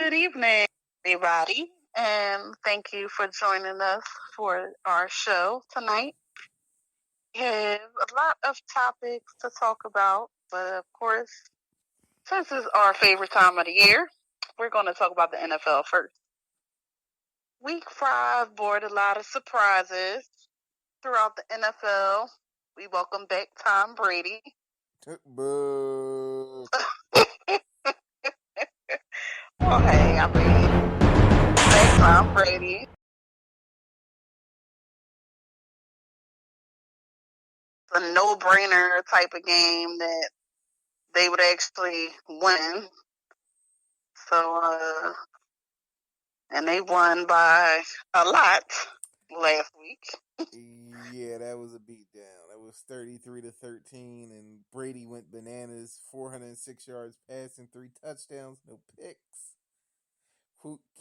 Good evening, everybody, and thank you for joining us for our show tonight. We have a lot of topics to talk about, but of course, since it's our favorite time of the year, we're going to talk about the NFL first. Week 5 brought a lot of surprises throughout the NFL. We welcome back Tom Brady. Boo. Well, hey, I mean, back Tom Brady. A no-brainer type of game that they would actually win. So, and they won by a lot last week. Yeah, that was a beatdown. That was 33-13, and Brady went bananas. 406 yards passing, 3 touchdowns, no picks.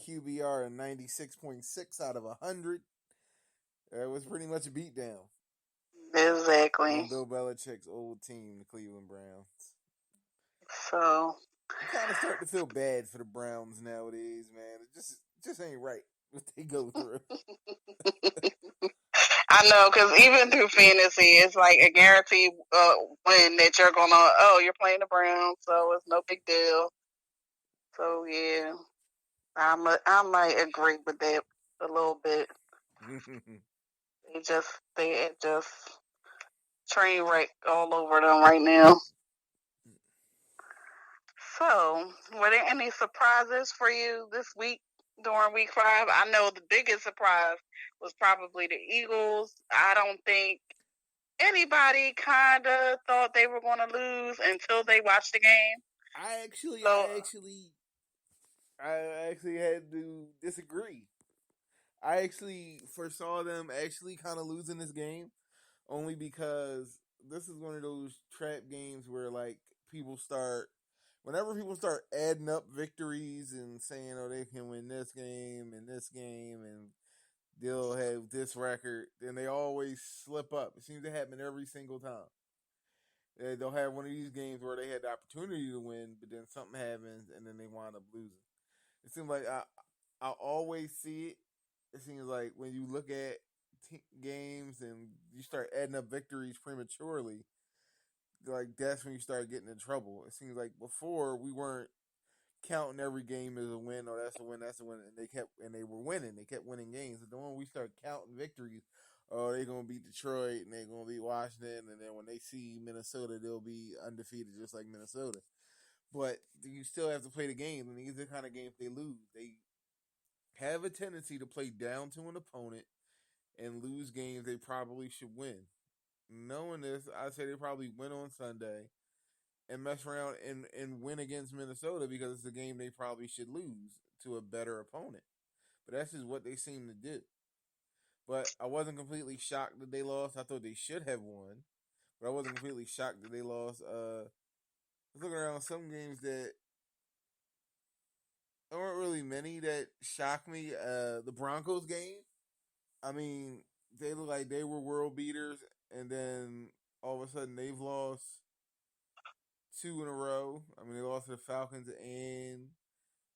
QBR a 96.6 out of 100. That was pretty much a beatdown on Exactly. Bill Belichick's old team, the Cleveland Browns. So, I'm kind of starting to feel bad for the Browns nowadays, man. It just ain't right what they go through. I know, because even through fantasy, it's like a guaranteed win that you're playing the Browns, so it's no big deal. So, yeah, I might agree with that a little bit. They just train wreck all over them right now. So, were there any surprises for you this week during week 5? I know the biggest surprise was probably the Eagles. I don't think anybody kind of thought they were going to lose until they watched the game. I actually, So, I actually, I actually had to disagree. I actually foresaw them actually kind of losing this game only because this is one of those trap games where like whenever people start adding up victories and saying, oh, they can win this game and they'll have this record, then they always slip up. It seems to happen every single time. They'll have one of these games where they had the opportunity to win, but then something happens and then they wind up losing. It seems like I always see it. It seems like when you look at games and you start adding up victories prematurely, like that's when you start getting in trouble. It seems like before we weren't counting every game as a win. Oh, that's a win. That's a win. And they were winning. They kept winning games. And then when we start counting victories, oh, they're gonna beat Detroit and they're gonna beat Washington, and then when they see Minnesota, they'll be undefeated just like Minnesota. But you still have to play the game, and these are the kind of games they lose. They have a tendency to play down to an opponent and lose games they probably should win. Knowing this, I say they probably win on Sunday and mess around and win against Minnesota because it's a game they probably should lose to a better opponent. But that's just what they seem to do. But I wasn't completely shocked that they lost. I thought they should have won. But I wasn't completely shocked that they lost. I was looking around some games that there weren't really many that shocked me. The Broncos game, I mean, they look like they were world beaters, and then all of a sudden they've lost 2 in a row. I mean, they lost to the Falcons and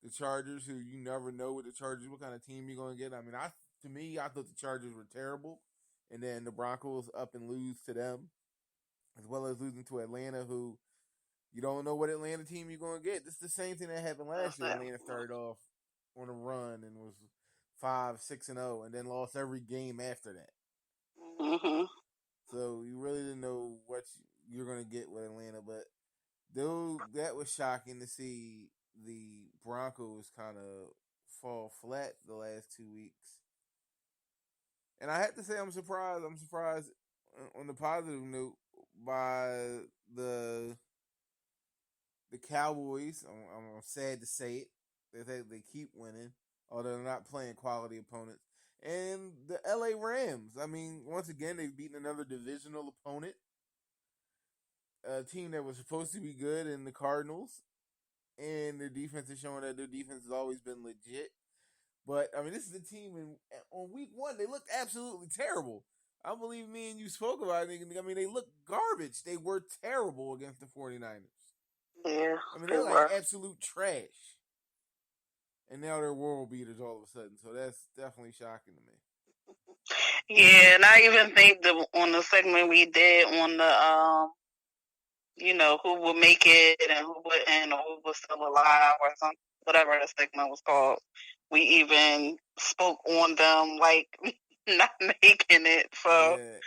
the Chargers, who you never know with the Chargers what kind of team you're going to get. I mean, I thought the Chargers were terrible, and then the Broncos up and lose to them, as well as losing to Atlanta, who you don't know what Atlanta team you're going to get. This is the same thing that happened last year. Atlanta started off on a run and was 5-6-0, and then lost every game after that. mm-hmm. So you really didn't know what you're going to get with Atlanta, but though that was shocking to see the Broncos kind of fall flat the last 2 weeks. And I have to say, I'm surprised. I'm surprised on the positive note by the the Cowboys. I'm sad to say it. They keep winning, although they're not playing quality opponents. And the LA Rams. I mean, once again, they've beaten another divisional opponent, a team that was supposed to be good in the Cardinals. And their defense is showing that their defense has always been legit. But I mean, this is a team on week 1 they looked absolutely terrible. I believe me and you spoke about it. I mean, they looked garbage. They were terrible against the 49ers. Yeah, I mean, they they're like were. absolute trash. and now they're world beaters all of a sudden. So that's definitely shocking to me. Yeah, and I even think that on the segment we did on the who would make it and who wouldn't, or who was still alive, or something, whatever the segment was called. We even spoke on them like not making it. So Yeah.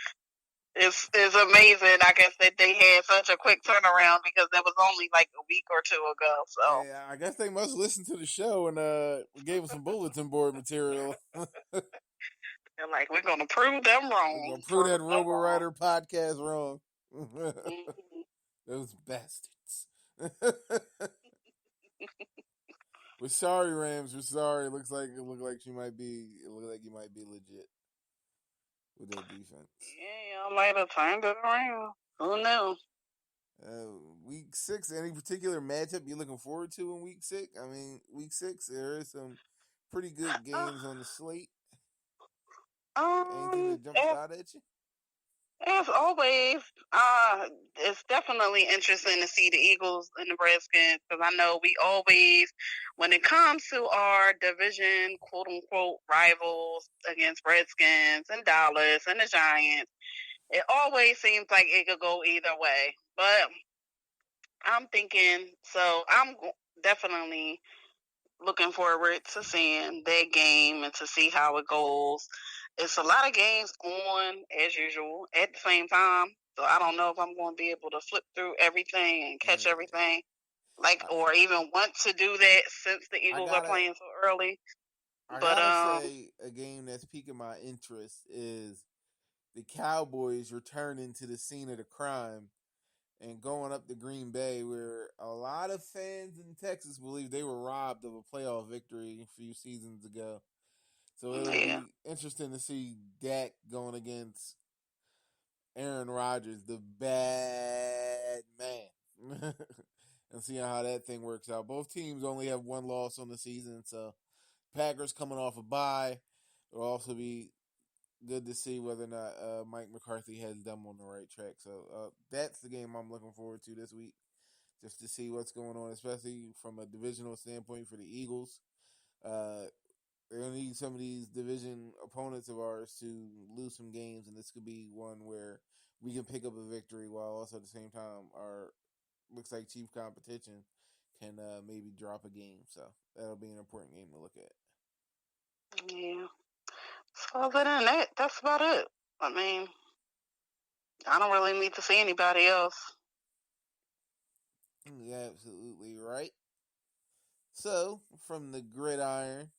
it's amazing. I guess that they had such a quick turnaround because that was only like a week or two ago. So Yeah, I guess they must listen to the show and we gave us some bulletin board material. they're like, we're gonna prove them We're wrong. gonna prove Prove that them Robo wrong. Rider podcast wrong. Mm-hmm. Those bastards. We're sorry, Rams. We're sorry. It looked like you might be. It looked like you might be legit with that defense. Yeah, y'all might have turned it around. Who knew? Week 6. Any particular matchup you're looking forward to in week 6? I mean, week 6 there is some pretty good Uh, games on the slate. Anything um, that jumps out at you? as always, it's definitely interesting to see the Eagles and the Redskins because I know we always, when it comes to our division, quote unquote, rivals against Redskins and Dallas and the Giants, it always seems like it could go either way. But I'm thinking, so definitely looking forward to seeing that game and to see how it goes. It's a lot of games on as usual at the same time, so I don't know if I'm going to be able to flip through everything and catch Yeah. everything, like I, or even want to do that since the I Eagles are gotta playing so early. I But gotta say a game that's piquing my interest is the Cowboys returning to the scene of the crime and going up to Green Bay, where a lot of fans in Texas believe they were robbed of a playoff victory a few seasons ago. So it'll yeah, be interesting to see Dak going against Aaron Rodgers, the bad man, and seeing how that thing works out. Both teams only have one loss on the season, so Packers coming off a bye. It'll also be good to see whether or not Mike McCarthy has them on the right track. So that's the game I'm looking forward to this week, just to see what's going on, especially from a divisional standpoint for the Eagles. Uh, they're gonna need some of these division opponents of ours to lose some games, and this could be one where we can pick up a victory while also at the same time our looks like chief competition can maybe drop a game. So that'll be an important game to look at. yeah. So other than that, that's about it. I mean, I don't really need to see anybody else. You're absolutely right. So from the gridiron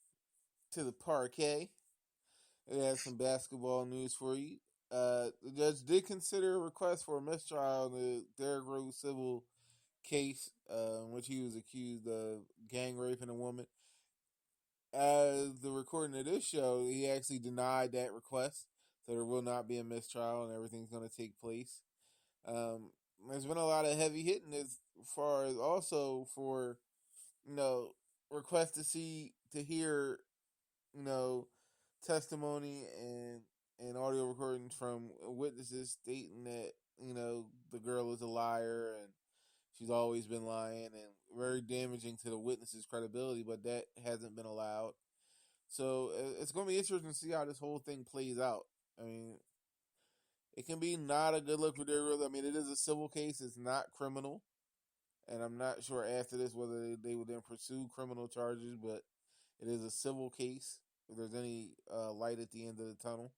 to the parquet, we have some basketball news for you. The judge did consider a request for a mistrial in the Derrick Rose civil case, in which he was accused of gang raping a woman. As the recording of this show, he actually denied that request, so there will not be a mistrial and everything's going to take place. Um, there's been a lot of heavy hitting as far as also for you know requests to hear you know testimony and audio recordings from witnesses stating that the girl is a liar and she's always been lying and very damaging to the witness's credibility, but that hasn't been allowed. So it's going to be interesting to see how this whole thing plays out. I mean, it can be not a good look for Derrick Rose. I mean, it is a civil case; it's not criminal, and I'm not sure after this whether they would then pursue criminal charges. But it is a civil case. If there's any light at the end of the tunnel,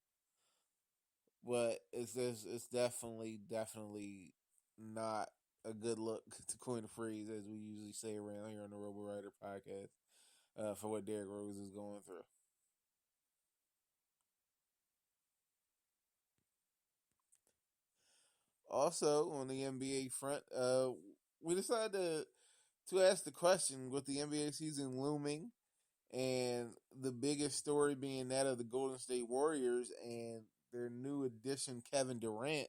but it's definitely not a good look to coin the phrase as we usually say around here on the Robo Rider podcast for what Derrick Rose is going through. Also, on the NBA front, we decided to ask the question with the NBA season looming and the biggest story being that of the Golden State Warriors and their new addition, Kevin Durant.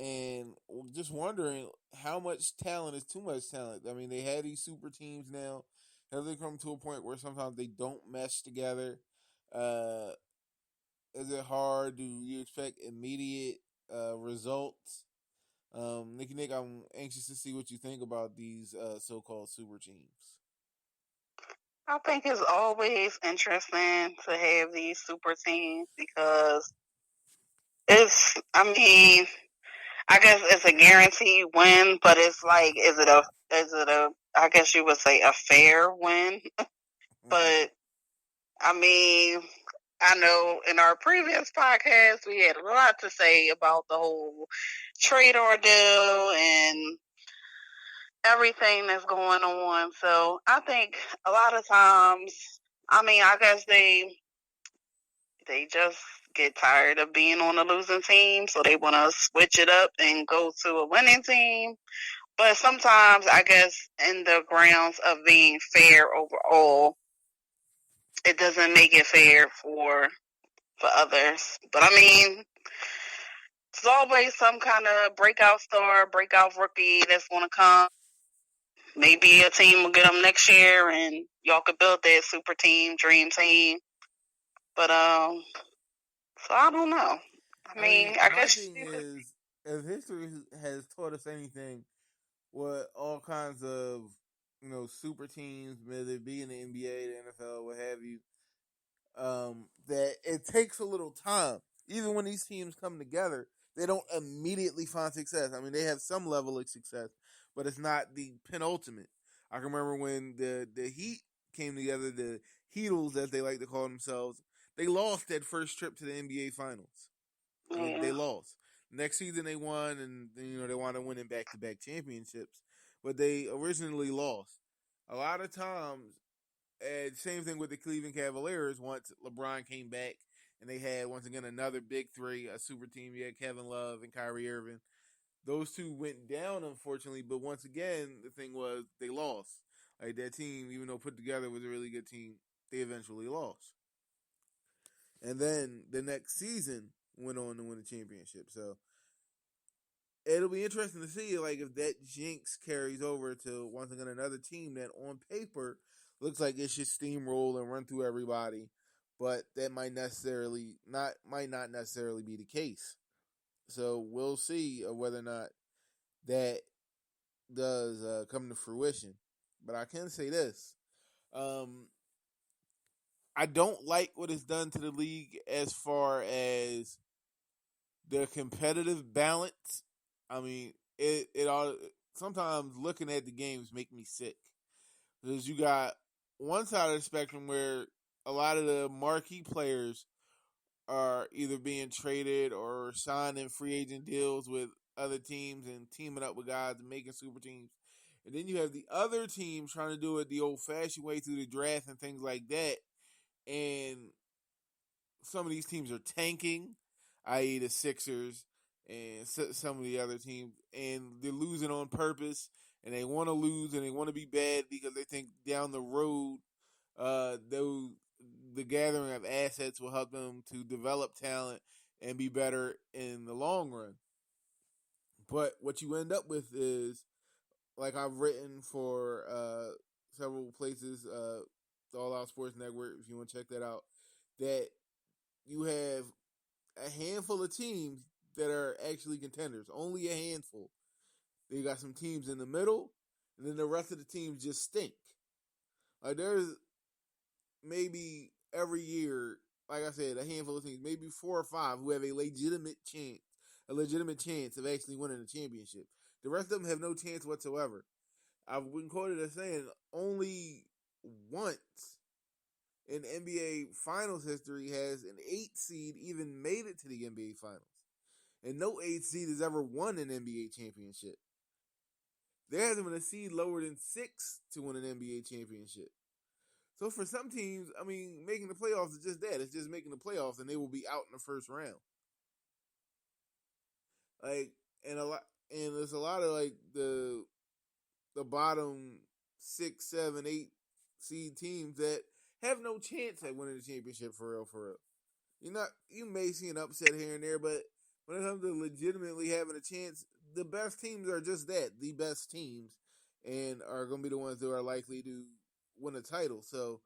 And just wondering how much talent is too much talent. I mean, they had these super teams now. Have they come to a point where sometimes they don't mesh together? Uh, is it hard? Do you expect immediate results? Nick, I'm anxious to see what you think about these so-called super teams. I think it's always interesting to have these super teams because I guess it's a guaranteed win, but it's like, I guess you would say a fair win. But I mean, I know in our previous podcast we had a lot to say about the whole trade ordeal and everything that's going on. So I think a lot of times, I guess they just get tired of being on a losing team, so they want to switch it up and go to a winning team. But sometimes, I guess, in the grounds of being fair overall, it doesn't make it fair for others. But I mean, there's always some kind of breakout star, breakout rookie that's going to come. Maybe a team will get them next year, and y'all could build that super team, dream team. But so I don't know. I mean, I my guess thing you could. is, if history has taught us anything, what all kinds of super teams, whether it be in the NBA, the NFL, what have you, that it takes a little time. Even when these teams come together, they don't immediately find success. I mean, they have some level of success, but it's not the penultimate. I can remember when the Heat came together, the Heatles, as they like to call themselves, they lost that first trip to the NBA Finals. They Yeah. lost. Next season they won, and they wound up winning back-to-back championships. But they originally lost. A lot of times, and same thing with the Cleveland Cavaliers. Once LeBron came back, and they had once again another big three, a super team. You had Kevin Love and Kyrie Irving. Those two went down, unfortunately. But once again, the thing was they lost. Like that team, even though put together was a really good team, they eventually lost. And then the next season went on to win the championship. So it'll be interesting to see like if that jinx carries over to once again another team that on paper looks like it should steamroll and run through everybody, but that might not necessarily be the case. So we'll see whether or not that does come to fruition. But I can say this: um, I don't like what it's done to the league as far as the competitive balance. I mean, it all sometimes looking at the games make me sick because you got one side of the spectrum where a lot of the marquee players are either being traded or signed in free agent deals with other teams and teaming up with guys and making super teams. And then you have the other team trying to do it the old fashioned way through the draft and things like that. And some of these teams are tanking, i.e., the Sixers and some of the other teams, and they're losing on purpose, and they want to lose and they want to be bad because they think down the road, those the gathering of assets will help them to develop talent and be better in the long run. But what you end up with is, like I've written for several places, the All Out Sports Network, if you want to check that out, that you have a handful of teams that are actually contenders. Only a handful. They got some teams in the middle, and then the rest of the teams just stink. Like there's maybe every year, like I said, a handful of teams, maybe 4 or 5 who have a legitimate chance of actually winning a championship. The rest of them have no chance whatsoever. I've been quoted as saying only once in NBA Finals history has an 8 seed even made it to the NBA Finals. And no 8 seed has ever won an NBA championship. There hasn't been a seed lower than 6 to win an NBA championship. So for some teams, I mean, making the playoffs is just that. It's just making the playoffs, and they will be out in the first round. Like, and there's a lot of like the bottom 6, 7, 8 seed teams that have no chance at winning the championship for real, for real. You may see an upset here and there, but when it comes to legitimately having a chance, the best teams are just that, the best teams, and are going to be the ones that are likely to win a title. So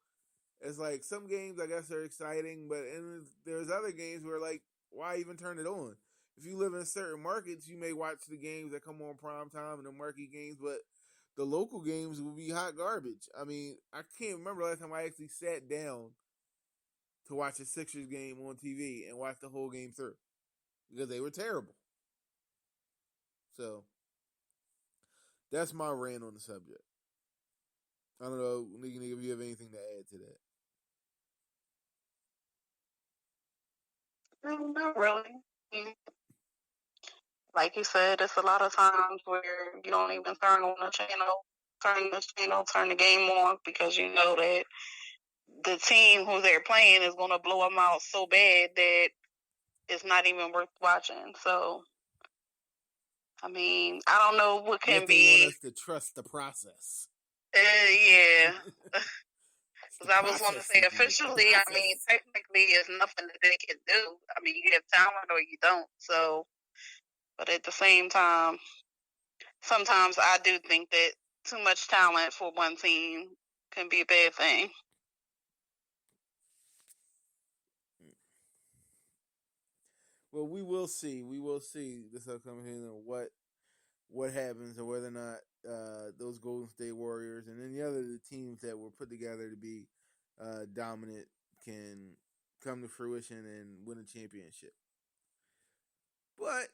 it's like some games I guess are exciting, but and there's other games where like why even turn it on? If you live in certain markets, you may watch the games that come on prime time and the marquee games, but the local games will be hot garbage. I mean, I can't remember last time I actually sat down to watch a Sixers game on TV and watch the whole game through because they were terrible. So that's my rant on the subject. I don't know, Nick, if you have anything to add to that. Not really. Like you said, it's a lot of times where you don't even turn the game on because you know that the team who they're playing is going to blow them out so bad that it's not even worth watching. So, I mean, I don't know what can be. They want us to trust the process. Yeah. Because I was going to say officially, I mean, technically, it's nothing that they can do. I mean, you have talent or you don't. So, but at the same time, sometimes I do think that too much talent for one team can be a bad thing. Well, we will see. We will see this upcoming season what happens or whether or not those Golden State Warriors and any other teams that were put together to be dominant can come to fruition and win a championship. But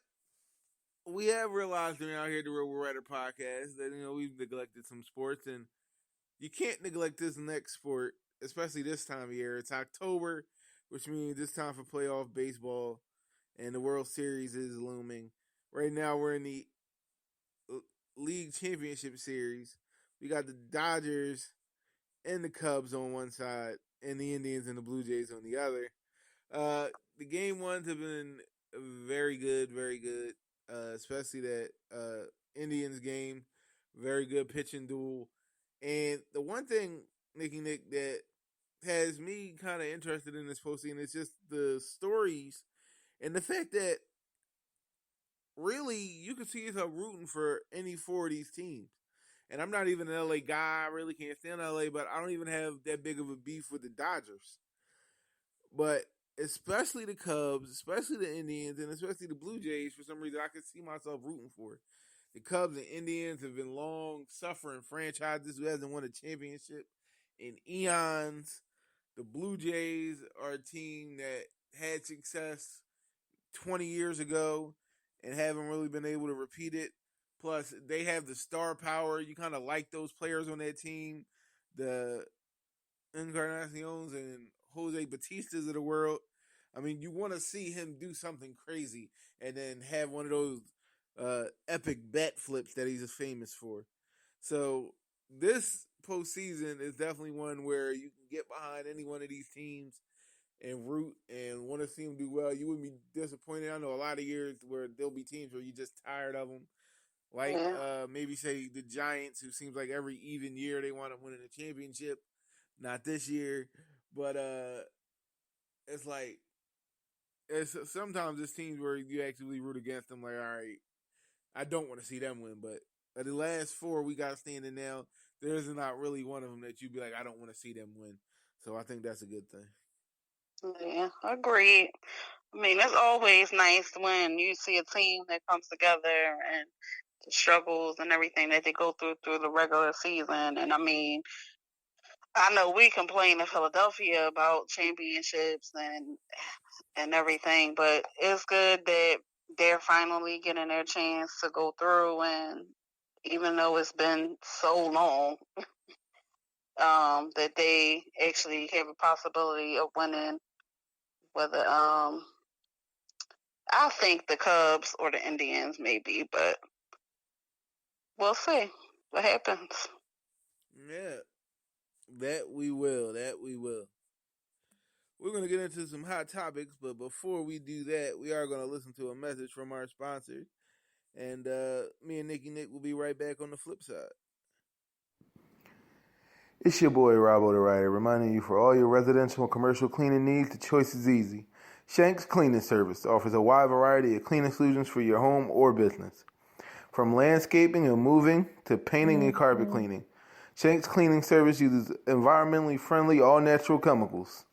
we have realized during out here the Real Writer podcast that we've neglected some sports, and you can't neglect this next sport, especially this time of year. It's October, which means it's time for playoff baseball, and the World Series is looming. Right now, we're in the League Championship Series. We got the Dodgers and the Cubs on one side, and the Indians and the Blue Jays on the other. The game ones have been very good, especially that Indians game. Very good pitching duel. And the one thing, Nick, that has me kind of interested in this postseason is just the stories and the fact that really you can see yourself rooting for any four of these teams. And I'm not even an LA guy. I really can't stand LA, but I don't even have that big of a beef with the Dodgers. But especially the Cubs, especially the Indians, and especially the Blue Jays, for some reason I can see myself rooting for. The Cubs and Indians have been long-suffering franchises who hasn't won a championship in eons. The Blue Jays are a team that had success 20 years ago and haven't really been able to repeat it. Plus, they have the star power. You kind of like those players on that team. The Encarnaciones and Jose Batistas of the world. I mean, you want to see him do something crazy and then have one of those epic bat flips that he's famous for. So this postseason is definitely one where you can get behind any one of these teams and root and want to see them do well. You wouldn't be disappointed. I know a lot of years where there'll be teams where you're just tired of them. Like maybe say the Giants, who seems like every even year they want to win a championship. Not this year, but it's like sometimes it's teams where you actually root against them. Like, all right, I don't want to see them win, but the last four we got standing now, there's not really one of them that you'd be like, I don't want to see them win. So I think that's a good thing. Yeah, agreed. I mean, it's always nice when you see a team that comes together and the struggles and everything that they go through the regular season. And I mean, I know we complain in Philadelphia about championships and everything, but it's good that they're finally getting their chance to go through. And even though it's been so long, that they actually have a possibility of winning. Whether I think the Cubs or the Indians maybe, but we'll see what happens. Yeah, that we will. We're going to get into some hot topics, but before we do that, we are going to listen to a message from our sponsors. And me and Nick will be right back on the flip side. It's your boy, Robbo the Writer, reminding you for all your residential and commercial cleaning needs, the choice is easy. Shank's Cleaning Service offers a wide variety of cleaning solutions for your home or business. From landscaping and moving to painting and carpet cleaning, Shank's Cleaning Service uses environmentally friendly, all-natural chemicals.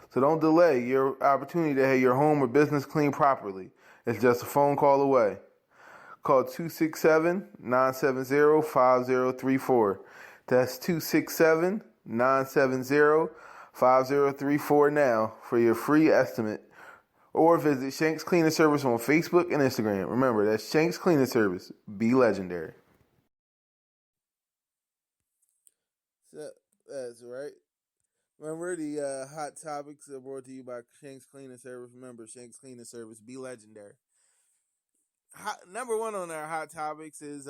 So don't delay your opportunity to have your home or business cleaned properly. It's just a phone call away. call 267-970-5034. That's 267-970-5034 now for your free estimate. Or visit Shanks Cleaning Service on Facebook and Instagram. Remember, that's Shanks Cleaning Service. Be legendary. So, that's right. Remember, the hot topics are brought to you by Shanks Cleaning Service. Remember, Shanks Cleaning Service. Be legendary. Number one on our hot topics is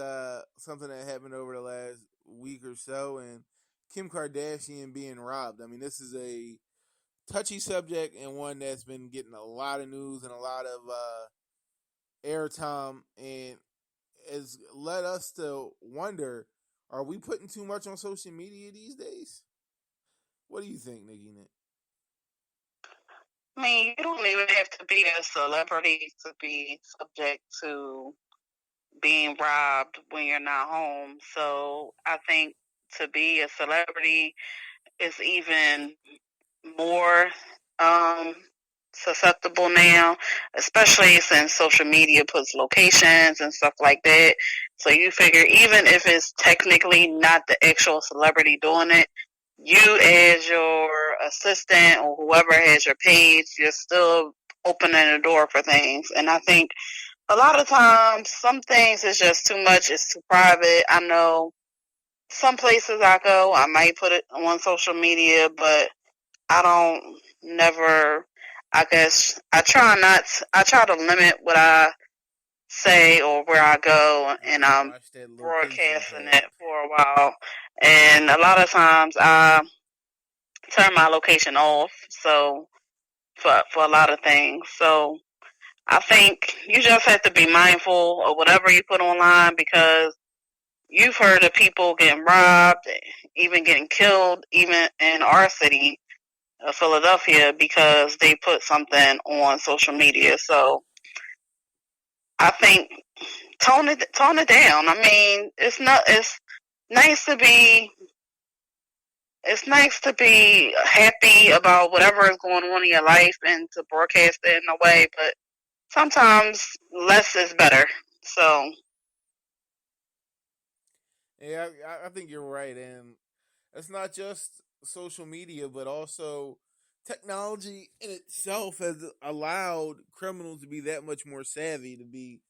something that happened over the last week or so, and Kim Kardashian being robbed. I mean, this is a touchy subject and one that's been getting a lot of news and a lot of airtime, and has led us to wonder: are we putting too much on social media these days? What do you think, Nikki? I mean, you don't even have to be a celebrity to be subject to being robbed when you're not home. So I think to be a celebrity is even more susceptible now, especially since social media puts locations and stuff like that. So you figure even if it's technically not the actual celebrity doing it, you as your assistant or whoever has your page, you're still opening the door for things. And I think a lot of times some things is just too much, it's too private. I know some places I go, I might put it on social media, but I don't never, I guess, I try to limit what I say or where I go, and I'm broadcasting it for a while. And a lot of times I turn my location off, so for a lot of things. So I think you just have to be mindful of whatever you put online, because you've heard of people getting robbed, even getting killed, even in our city of Philadelphia, because they put something on social media. So I think tone it down. I mean, it's nice to be happy about whatever is going on in your life and to broadcast it in a way, but sometimes less is better. So yeah, I think you're right, and it's not just social media, but also technology in itself has allowed criminals to be that much more savvy, to be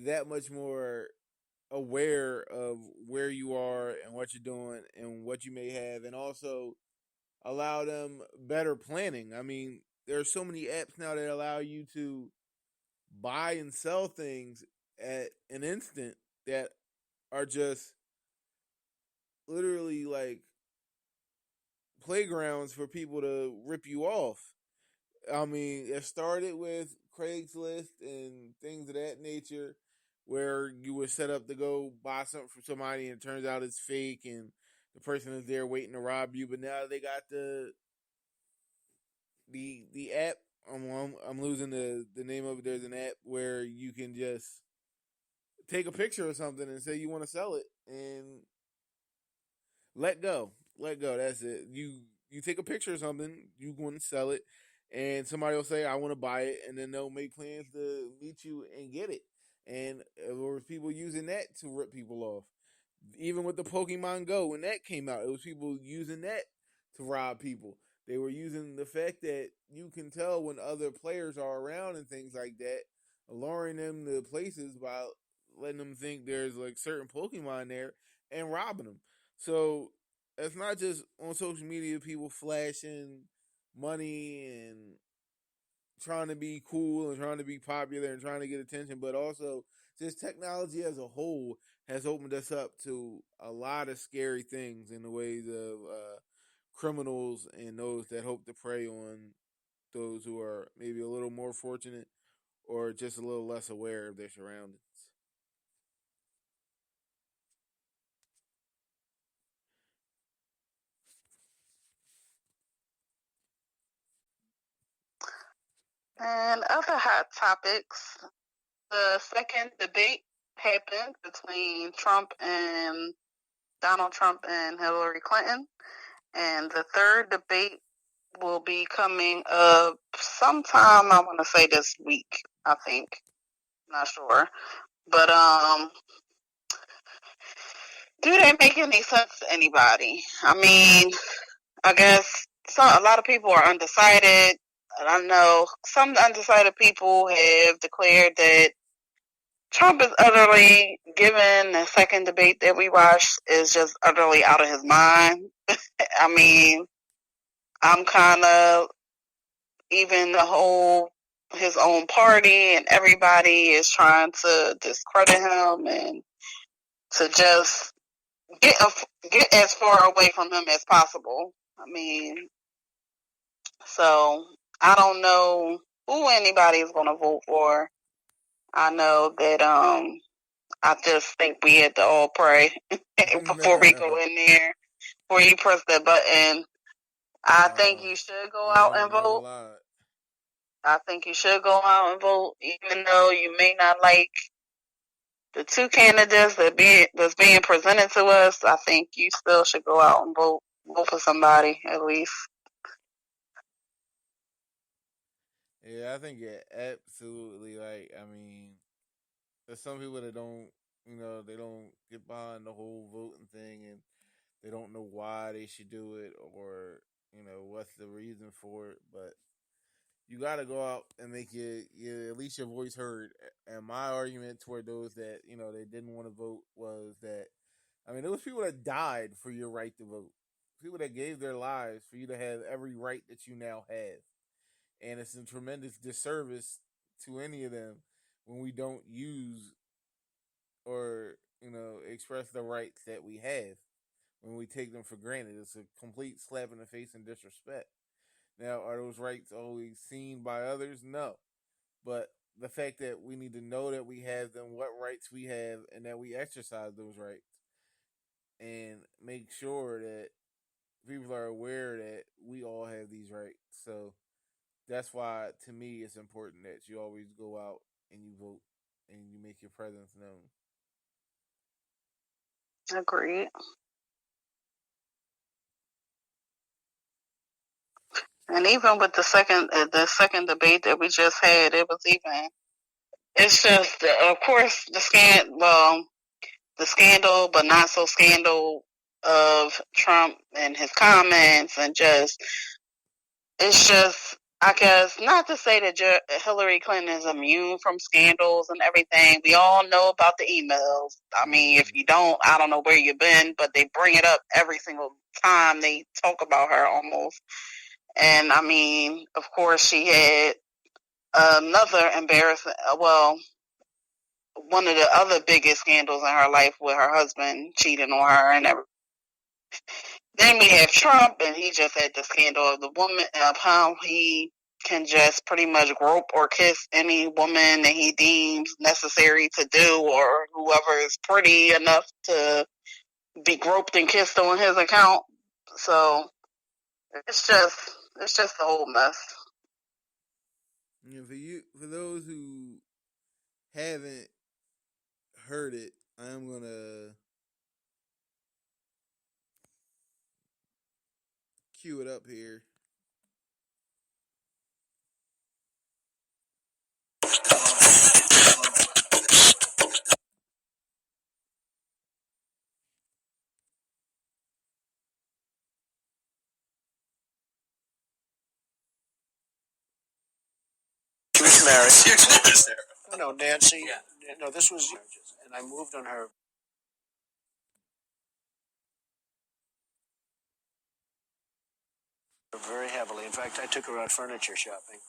that much more aware of where you are and what you're doing and what you may have, and also allow them better planning. I mean, there are so many apps now that allow you to buy and sell things at an instant that are just literally like playgrounds for people to rip you off. I mean, it started with Craigslist and things of that nature, where you were set up to go buy something from somebody and it turns out it's fake and the person is there waiting to rob you. But now they got the app. I'm losing the name of it. There's an app where you can just take a picture of something and say you want to sell it and let go. Let go. That's it. You take a picture of something, you want to sell it, and somebody will say, I want to buy it, and then they'll make plans to meet you and get it. And there was people using that to rip people off. Even with the Pokemon Go, when that came out, it was people using that to rob people. They were using the fact that you can tell when other players are around and things like that, alluring them to places by letting them think there's like certain Pokemon there and robbing them. So it's not just on social media people flashing money and trying to be cool and trying to be popular and trying to get attention, but also just technology as a whole has opened us up to a lot of scary things in the ways of criminals and those that hope to prey on those who are maybe a little more fortunate or just a little less aware of their surroundings. and other hot topics. The second debate happened between Donald Trump and Hillary Clinton. And the third debate will be coming up sometime, I want to say this week, I think. Not sure. But do they make any sense to anybody? I mean, I guess a lot of people are undecided. And I know some undecided people have declared that Trump is utterly, given the second debate that we watched, is just utterly out of his mind. I mean, I'm kind of, even the whole, his own party and everybody is trying to discredit him and to just get get as far away from him as possible. I mean, so I don't know who anybody is going to vote for. I know that I just think we had to all pray before we go in there. Before you press that button, I think you should go out and Never vote. lied. I think you should go out and vote, even though you may not like the two candidates that's being presented to us. I think you still should go out and vote for somebody at least. Yeah, I think it absolutely. Like, I mean, there's some people that don't, they don't get behind the whole voting thing, and they don't know why they should do it, or what's the reason for it. But you got to go out and make your at least your voice heard. And my argument toward those that they didn't want to vote was that, I mean, there was people that died for your right to vote, people that gave their lives for you to have every right that you now have, and it's a tremendous disservice to any of them when we don't use or express the rights that we have, when we take them for granted. It's a complete slap in the face and disrespect. Now, are those rights always seen by others? No. But the fact that we need to know that we have them, what rights we have, and that we exercise those rights, and make sure that people are aware that we all have these rights. So that's why, to me, it's important that you always go out and you vote and you make your presence known. Agreed. And even with the second debate that we just had, it's just, of course, the scandal, but not so scandal of Trump and his comments, and it's just, I guess, not to say that Hillary Clinton is immune from scandals and everything. We all know about the emails. I mean, if you don't, I don't know where you've been, but they bring it up every single time they talk about her almost. And I mean, of course, she had another embarrassing, one of the other biggest scandals in her life with her husband cheating on her and everything. Then we have Trump, and he just had the scandal of the woman, of how he can just pretty much grope or kiss any woman that he deems necessary to do, or whoever is pretty enough to be groped and kissed on his account. So it's just a whole mess. For those who haven't heard it, I'm gonna cue it up here. She was married. No, Nancy. Yeah. No, this was, and I moved on her. Very heavily. In fact, I took her out furniture shopping.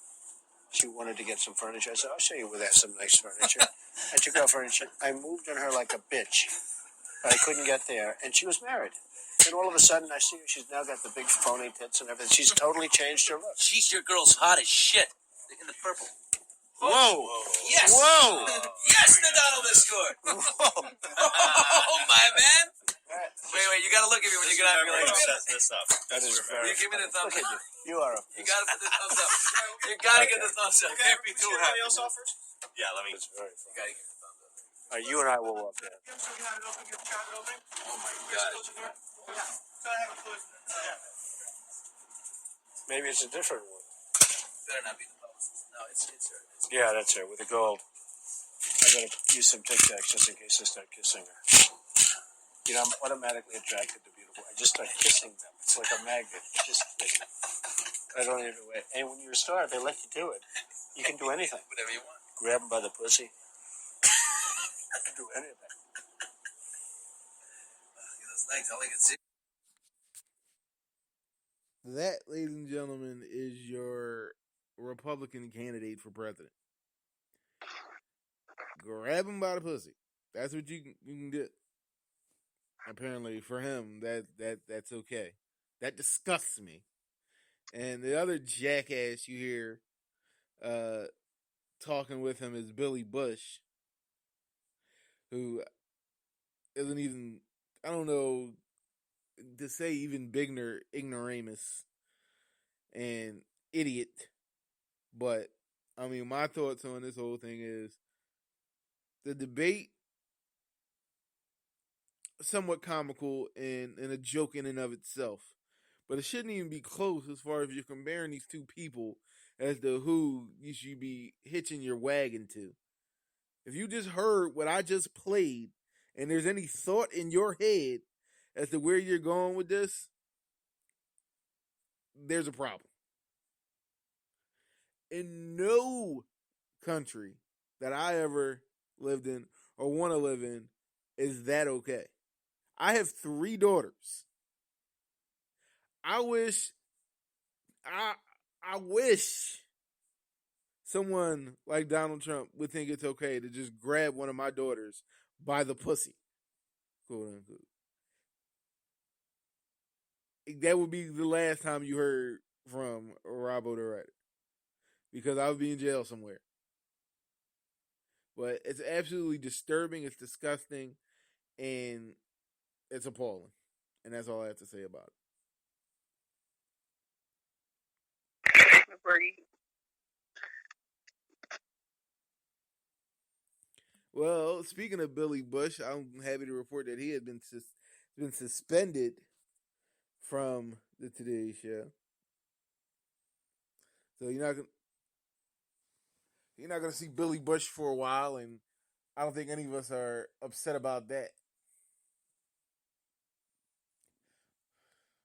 She wanted to get some furniture. I said, I'll show you where there's some nice furniture. I took her out furniture. I moved on her like a bitch. But I couldn't get there. And she was married. And all of a sudden, I see her. She's now got the big phony tits and everything. She's totally changed her look. She's your girl's hot as shit. In the purple. Whoa. Yes. Whoa. Yes, Nadal has scored. Whoa. Oh, my man. Wait, you gotta look at me when you get out of your life. Set this up. That is very. You give me the thumbs up. You are. You gotta put the thumbs up. You gotta get the thumbs up. Can't be too happy. Else offers? Yeah, let me. It's very fun. You gotta get the thumbs up. You and I will walk there. Oh my god. Maybe it's a different one. Better not be the post. No, it's her. Yeah, that's her with the gold. gotta use some Tic Tacs just in case I start kissing her. You know, I'm automatically attracted to beautiful. I just start kissing them. It's like a magnet. I don't even wait. And when you're a star, they let you do it. You can do anything. Whatever you want. Grab them by the pussy. Do anything. Those legs, all I can see. That, ladies and gentlemen, is your Republican candidate for president. Grab him by the pussy. That's what you can do. Apparently, for him, that's okay. That disgusts me. And the other jackass you hear talking with him is Billy Bush, who isn't even, I don't know, to say even bigger ignoramus and idiot. But, I mean, my thoughts on this whole thing is the debate somewhat comical and a joke in and of itself. But it shouldn't even be close as far as you're comparing these two people as to who you should be hitching your wagon to. If you just heard what I just played and there's any thought in your head as to where you're going with this, there's a problem. In no country that I ever lived in or want to live in is that okay. I have 3 daughters. I wish someone like Donald Trump would think it's okay to just grab one of my daughters by the pussy, quote unquote. That would be the last time you heard from Robo the writer, because I would be in jail somewhere. But it's absolutely disturbing, it's disgusting, and it's appalling. And that's all I have to say about it. Agree. Well, speaking of Billy Bush, I'm happy to report that he had been suspended from the Today Show. So you're not gonna see Billy Bush for a while, and I don't think any of us are upset about that.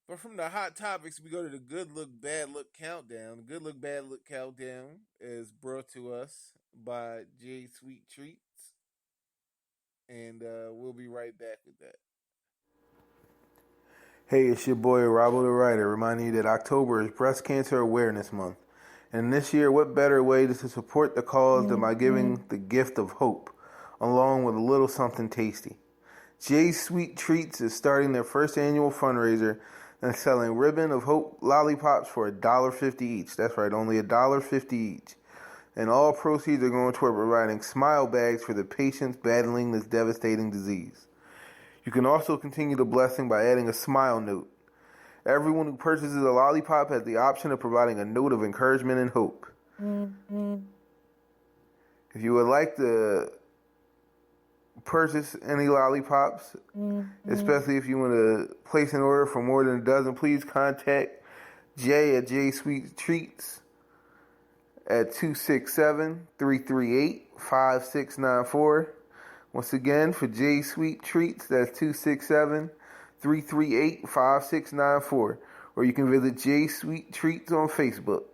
But from the hot topics, we go to the Good Look, Bad Look Countdown. The Good Look, Bad Look Countdown is brought to us by J Sweet Treats. And we'll be right back with that. Hey, it's your boy, Robbo the Writer, reminding you that October is Breast Cancer Awareness Month. And this year, what better way to support the cause than by giving the gift of hope, along with a little something tasty. J Sweet Treats is starting their first annual fundraiser and selling Ribbon of Hope lollipops for $1.50 each. That's right, only $1.50 each. And all proceeds are going toward providing smile bags for the patients battling this devastating disease. You can also continue the blessing by adding a smile note. Everyone who purchases a lollipop has the option of providing a note of encouragement and hope. Mm-hmm. If you would like to purchase any lollipops, especially if you want to place an order for more than a dozen, please contact Jay at J Sweet Treats at 267-338-5694. Once again, for J Sweet Treats, that's 267-338-5694. Or you can visit J Sweet Treats on Facebook.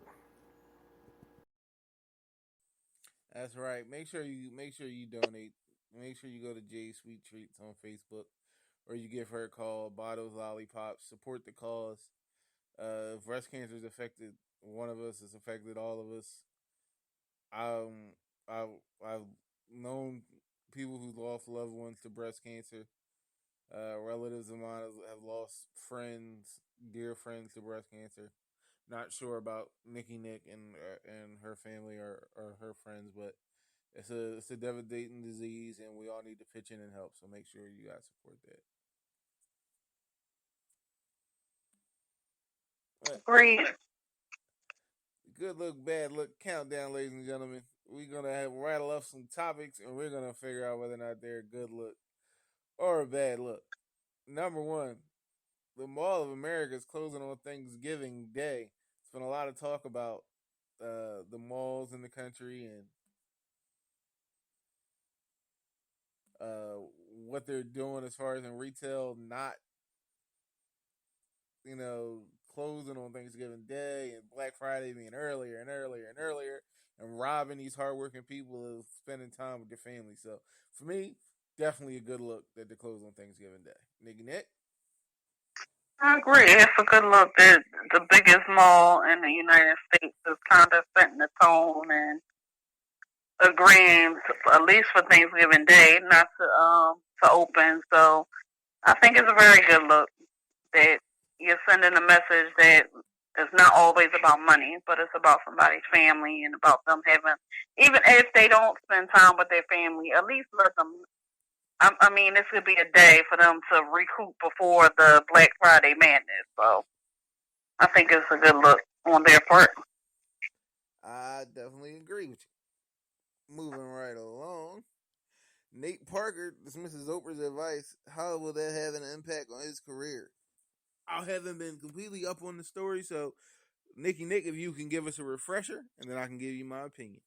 That's right. Make sure you donate. Make sure you go to J Sweet Treats on Facebook, or you give her a call, buy those lollipops, support the cause. If breast cancer has affected one of us, it's affected all of us. I've known people who lost loved ones to breast cancer. Relatives of mine have lost friends, dear friends, to breast cancer. Not sure about Nikki Nick and her family or her friends, but it's a devastating disease, and we all need to pitch in and help. So make sure you guys support that. Agreed. Good look, bad look countdown, ladies and gentlemen. We're gonna rattle off some topics, and we're gonna figure out whether or not they're a good look or a bad look. Number one, the Mall of America is closing on Thanksgiving Day. There's been a lot of talk about the malls in the country and what they're doing as far as in retail, not closing on Thanksgiving Day and Black Friday being earlier and earlier and earlier, and robbing these hardworking people of spending time with their family. So for me, definitely a good look that they close on Thanksgiving Day. Nick? I agree. It's a good look that the biggest mall in the United States is kind of setting the tone and agreeing, at least for Thanksgiving Day, not to open. So I think it's a very good look that you're sending a message that it's not always about money, but it's about somebody's family and about them having, even if they don't spend time with their family, at least let them. I mean, this could be a day for them to recoup before the Black Friday madness. So I think it's a good look on their part. I definitely agree with you. Moving right along. Nate Parker dismisses Oprah's advice. How will that have an impact on his career? I haven't been completely up on the story, so Nick, if you can give us a refresher, and then I can give you my opinion.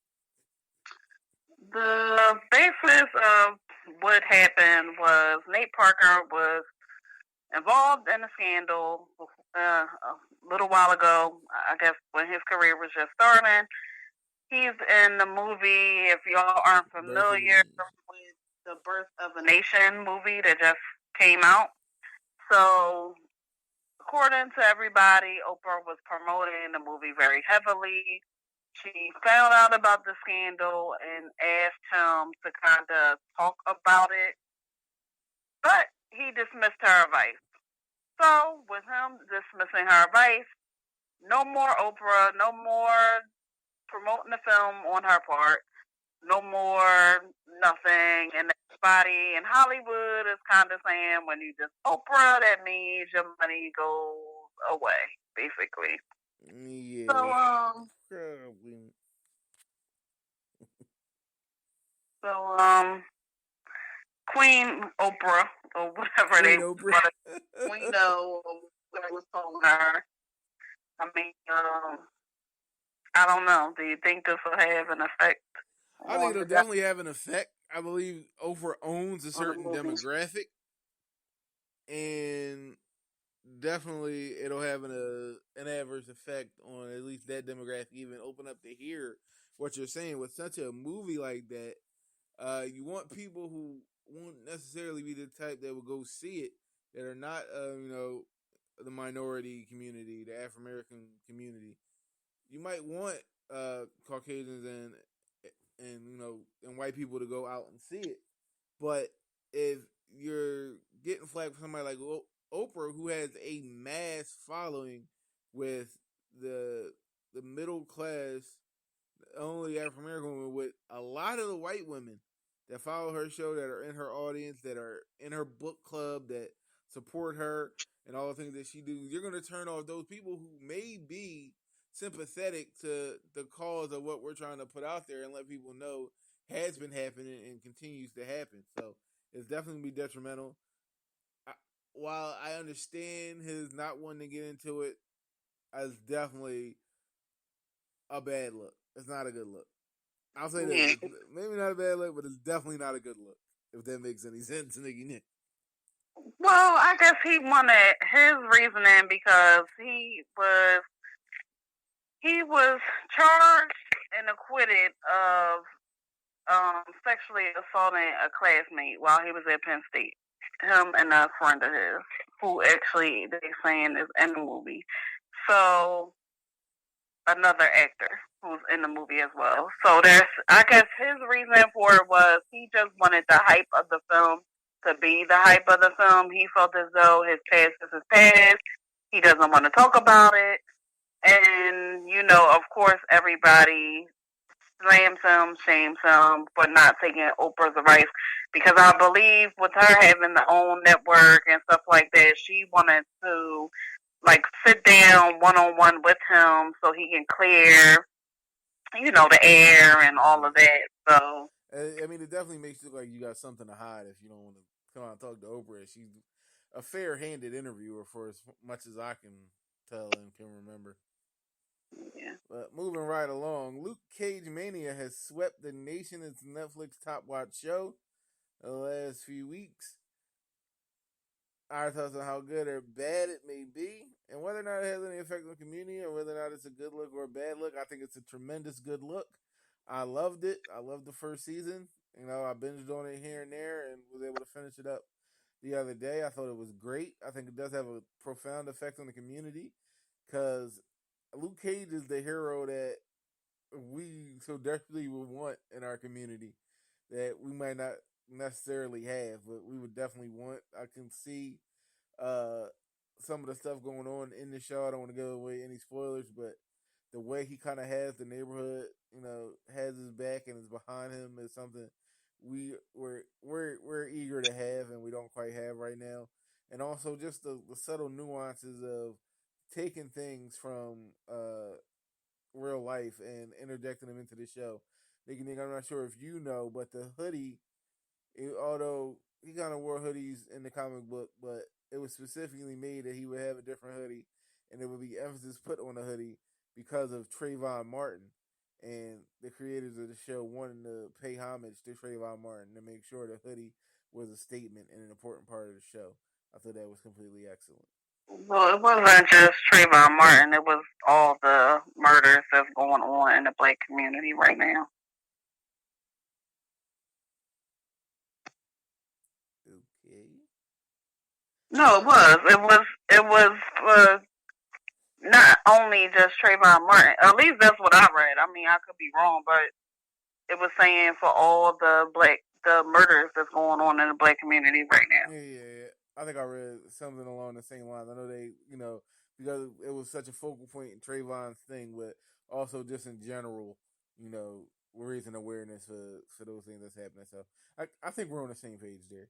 The basis of what happened was Nate Parker was involved in a scandal a little while ago, I guess when his career was just starting. He's in the movie, if y'all aren't familiar with the Birth of a Nation movie that just came out. So, according to everybody, Oprah was promoting the movie very heavily. She found out about the scandal and asked him to kind of talk about it, but he dismissed her advice. So, with him dismissing her advice, no more Oprah, no more promoting the film on her part, no more nothing. And everybody in Hollywood is kind of saying when you just Oprah, that means your money goes away, basically. Yeah. So, Queen Oprah, or whatever they Queen O, or whatever was calling her. I mean, I don't know. Do you think this will have an effect? I think it'll definitely have an effect. I believe Oprah owns a certain demographic, and definitely it'll have an adverse effect on at least that demographic. Even open up to hear what you're saying with such a movie like that. You want people who won't necessarily be the type that will go see it, that are not, the minority community, the African American community. You might want Caucasians and and white people to go out and see it, but if you're getting flagged for somebody like Oprah, who has a mass following with the middle class, only African American women, with a lot of the white women that follow her show, that are in her audience, that are in her book club, that support her and all the things that she do, you're going to turn off those people who may be sympathetic to the cause of what we're trying to put out there and let people know has been happening and continues to happen. So it's definitely be detrimental. While I understand his not wanting to get into it, it's definitely a bad look. It's not a good look. I'll say this. It's maybe not a bad look, but it's definitely not a good look, if that makes any sense, Nick. Well, I guess he wanted his reasoning because he was charged and acquitted of sexually assaulting a classmate while he was at Penn State. Him and a friend of his, who actually they saying is in the movie. So another actor who's in the movie as well. So I guess his reason for it was he just wanted the hype of the film to be the hype of the film. He felt as though his past is his past. He doesn't want to talk about it. And, of course, everybody slams him, shames him for not taking Oprah's advice. Because I believe with her having the own network and stuff like that, she wanted to sit down one-on-one with him so he can clear, the air and all of that. So I mean, it definitely makes you look like you got something to hide if you don't want to come out and talk to Oprah. She's a fair-handed interviewer for as much as I can tell and can remember. Yeah. But moving right along, Luke Cage Mania has swept the nation as Netflix top watch show. The last few weeks, our thoughts on how good or bad it may be, and whether or not it has any effect on the community, or whether or not it's a good look or a bad look. I think it's a tremendous good look. I loved it. I loved the first season. You know, I binged on it here and there and was able to finish it up the other day. I thought it was great. I think it does have a profound effect on the community because Luke Cage is the hero that we so desperately would want in our community that we might not necessarily have, but we would definitely want. I can see uh, some of the stuff going on in the show. I don't want to give away any spoilers, but the way he kind of has the neighborhood, you know, has his back and is behind him is something we're eager to have and we don't quite have right now. And also just the subtle nuances of taking things from real life and interjecting them into the show. I'm not sure if you know, but the hoodie, although he kind of wore hoodies in the comic book, but it was specifically made that he would have a different hoodie, and there would be emphasis put on the hoodie because of Trayvon Martin. And the creators of the show wanted to pay homage to Trayvon Martin to make sure the hoodie was a statement and an important part of the show. I thought that was completely excellent. Well, it wasn't just Trayvon Martin. It was all the murders that's going on in the black community right now. Okay. No, it was. It was not only just Trayvon Martin. At least that's what I read. I mean, I could be wrong, but it was saying for all the murders that's going on in the black community right now. Yeah. I think I read something along the same lines. I know they, you know, because it was such a focal point in Trayvon's thing, but also just in general, you know, we're raising awareness for those things that's happening. So I think we're on the same page there.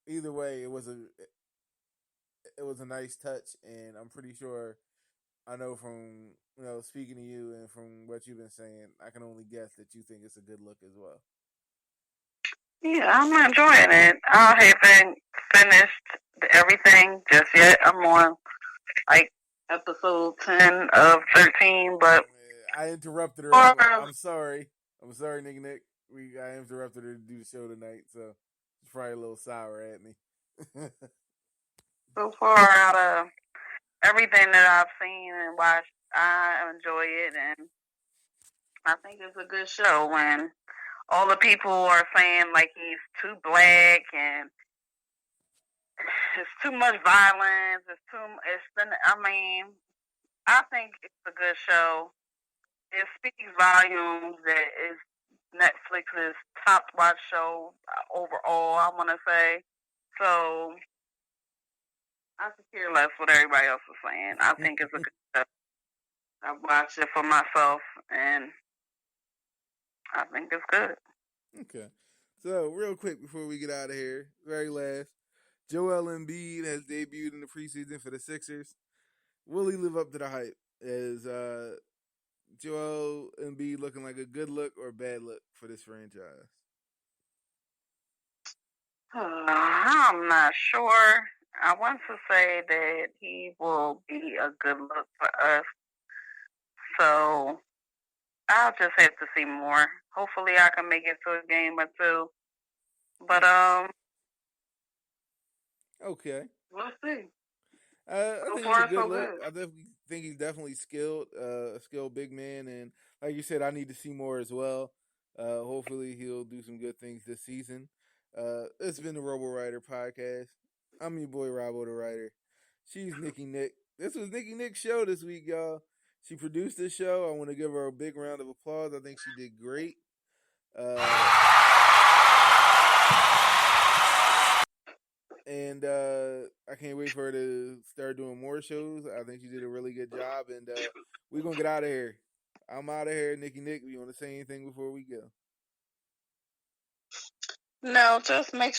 Either way, it was a nice touch, and I'm pretty sure. I know from speaking to you and from what you've been saying, I can only guess that you think it's a good look as well. Yeah, I'm enjoying it. I haven't finished everything just yet. I'm on like episode 10 of 13, but I interrupted her. I'm sorry. I'm sorry, Nick. I interrupted her to do the show tonight, so she's probably a little sour at me. So far, out of everything that I've seen and watched, I enjoy it, and I think it's a good show. And all the people are saying like he's too black and it's too much violence. I mean, I think it's a good show. It speaks volumes. That is Netflix's top watch show overall, I want to say. So I could care less what everybody else is saying. I think it's a good show. I watched it for myself, and I think it's good. Okay. So, real quick before we get out of here, very last, Joel Embiid has debuted in the preseason for the Sixers. Will he live up to the hype? Is Joel Embiid looking like a good look or a bad look for this franchise? I'm not sure. I want to say that he will be a good look for us. So I'll just have to see more. Hopefully I can make it to a game or two. But okay. We'll see. I think he's a good look. I think he's definitely skilled, a skilled big man, and like you said, I need to see more as well. Hopefully he'll do some good things this season. It's been the Robo Writer podcast. I'm your boy Robo the Writer. She's Nikki Nick. This was Nikki Nick's show this week, y'all. She produced this show. I want to give her a big round of applause. I think she did great. And I can't wait for her to start doing more shows. I think she did a really good job. And we're going to get out of here. I'm out of here. Nikki Nick, you want to say anything before we go? No, just make